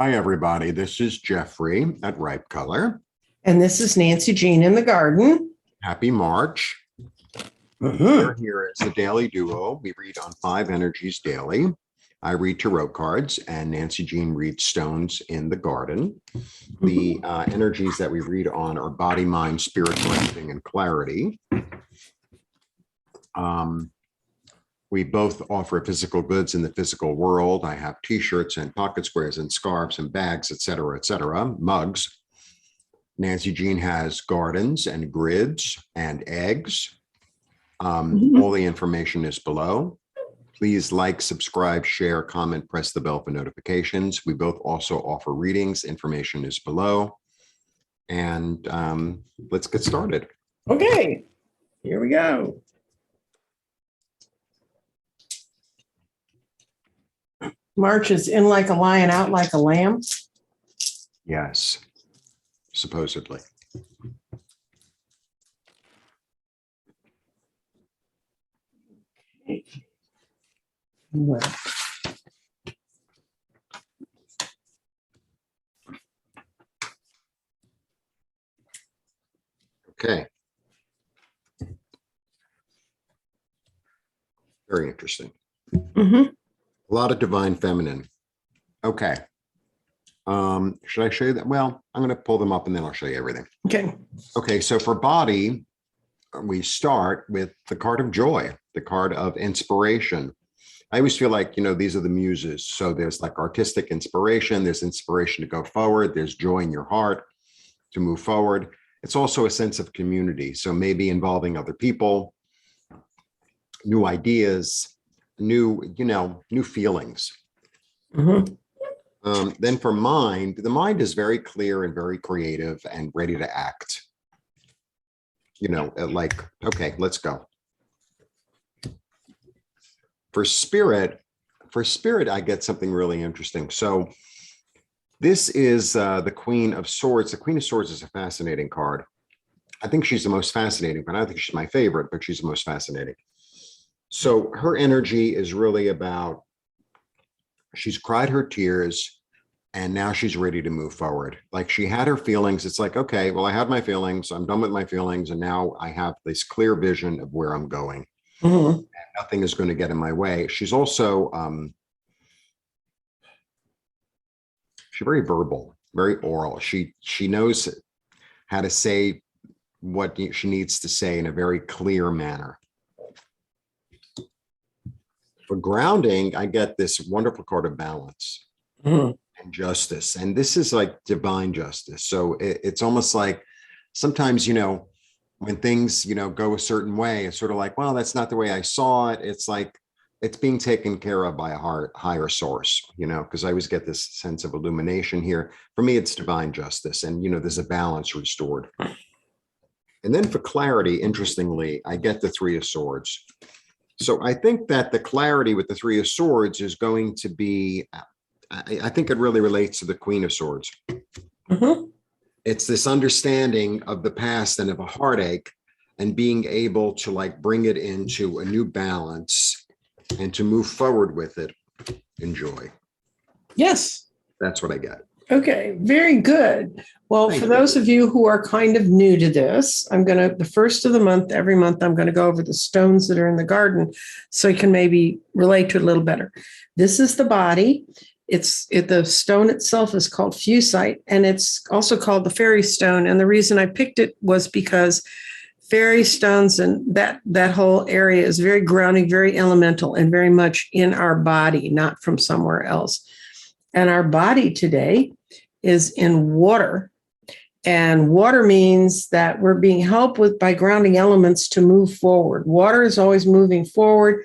Hi, everybody. This is Jeffrey at Ripe Color. And this is Nancy Jean in the garden. Happy March. Mm-hmm. We're here as the Daily Duo. We read on 5 energies daily. I read tarot cards, and Nancy Jean reads stones in the garden. The energies that we read on are body, mind, spirit, grounding, and clarity. We both offer physical goods in the physical world. I have t-shirts and pocket squares and scarves and bags, etc., mugs. Nancy Jean has gardens and grids and eggs. All the information is below. Please like, subscribe, share, comment, press the bell for notifications. We both also offer readings. Information is below. And let's get started. Okay, here we go. March is in like a lion, out like a lamb. Yes, supposedly. Well, Okay. Very interesting. A lot of divine feminine. Okay. Should I show you that? Well, I'm going to pull them up and then I'll show you everything. okay. Okay, so for body, we start with the card of joy, the card of inspiration. I always feel like, these are the muses. So there's like artistic inspiration, there's inspiration to go forward, there's joy in your heart to move forward. It's also a sense of community. So maybe involving other people, new ideas, new feelings. Then for mind, the mind is very clear and very creative and ready to act. Like, okay, let's go. For spirit, I get something really interesting. So this is the Queen of Swords. The Queen of Swords is a fascinating card. I think she's the most fascinating, but I don't think she's my favorite, but she's the most fascinating. So her energy is really about, she's cried her tears and now she's ready to move forward. Like she had her feelings. It's like, okay, well, I had my feelings. I'm done with my feelings. And now I have this clear vision of where I'm going. And nothing is going to get in my way. She's also, she's very verbal, very oral. She knows how to say what she needs to say in a very clear manner. For grounding, I get this wonderful card of balance and justice. And this is like divine justice. So it's almost like sometimes, when things, go a certain way, it's sort of like, well, that's not the way I saw it. It's like, it's being taken care of by a higher source, because I always get this sense of illumination here. For me, it's divine justice. And, there's a balance restored. And then for clarity, interestingly, I get the Three of Swords. So I think that the clarity with the Three of Swords is going to be, I think it really relates to the Queen of Swords. It's this understanding of the past and of a heartache and being able to like bring it into a new balance and to move forward with it in joy. Yes. That's what I get. Okay, very good. Well, Thank for you. those of you who are kind of new to this, the first of the month, every month, I'm going to go over the stones that are in the garden so you can maybe relate to it a little better. This is the body. The stone itself is called fusite, and it's also called the fairy stone. And the reason I picked it was because fairy stones and that whole area is very grounding, very elemental, and very much in our body, not from somewhere else. And our body today is in water. And water means that we're being helped by grounding elements to move forward. Water is always moving forward.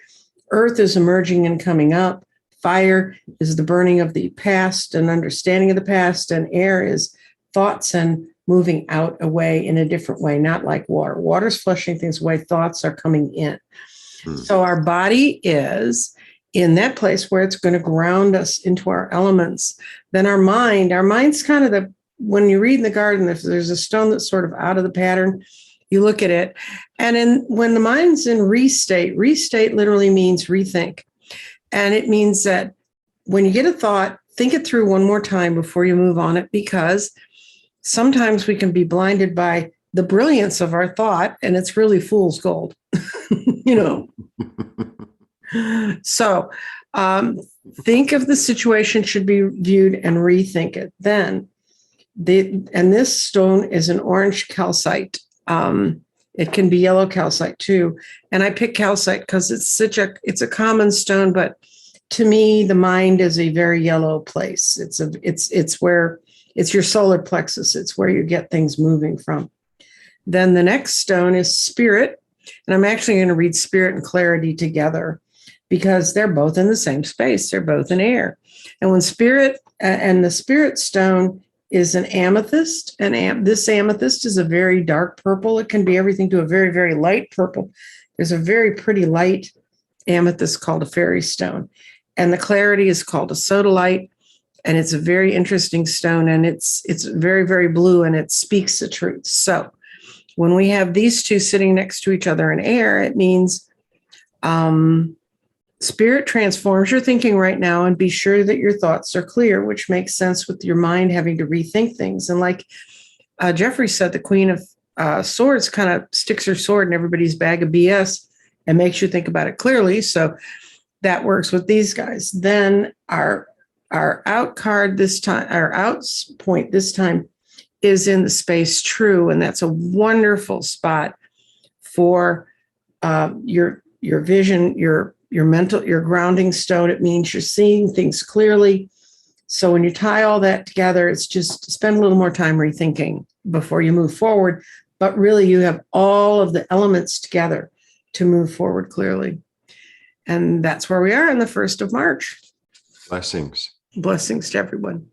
Earth is emerging and coming up. Fire is the burning of the past and understanding of the past. And air is thoughts and moving out away in a different way, not like water. Water's flushing things away. Thoughts are coming in. So our body is in that place where it's going to ground us into our elements. Then our mind's kind of when you read in the garden, if there's a stone that's sort of out of the pattern, you look at it. And when the mind's in restate literally means rethink. And it means that when you get a thought, think it through one more time before you move on it, because sometimes we can be blinded by the brilliance of our thought, and it's really fool's gold, you know. So think of the situation should be viewed and rethink it. Then and this stone is an orange calcite. It can be yellow calcite too. And I pick calcite because it's a common stone, but to me, the mind is a very yellow place. It's where it's your solar plexus. It's where you get things moving from. Then the next stone is spirit. And I'm actually going to read spirit and clarity together because they're both in the same space. They're both in air. And when spirit and the spirit stone is an amethyst, and this amethyst is a very dark purple. It can be everything to a very, very light purple. There's a very pretty light amethyst called a fairy stone. And the clarity is called a sodalite. And it's a very interesting stone. And it's very, very blue, and it speaks the truth. So when we have these two sitting next to each other in air, it means spirit transforms your thinking right now, and be sure that your thoughts are clear, which makes sense with your mind having to rethink things. And like Jeffrey said, the Queen of Swords kind of sticks her sword in everybody's bag of BS and makes you think about it clearly. So that works with these guys. Then our out card this time, our out point this time is in the space true. And that's a wonderful spot for your vision, your mental, your grounding stone. It means you're seeing things clearly. So when you tie all that together, it's just spend a little more time rethinking before you move forward. But really, you have all of the elements together to move forward clearly. And that's where we are on the 1st of March. Blessings. Blessings to everyone.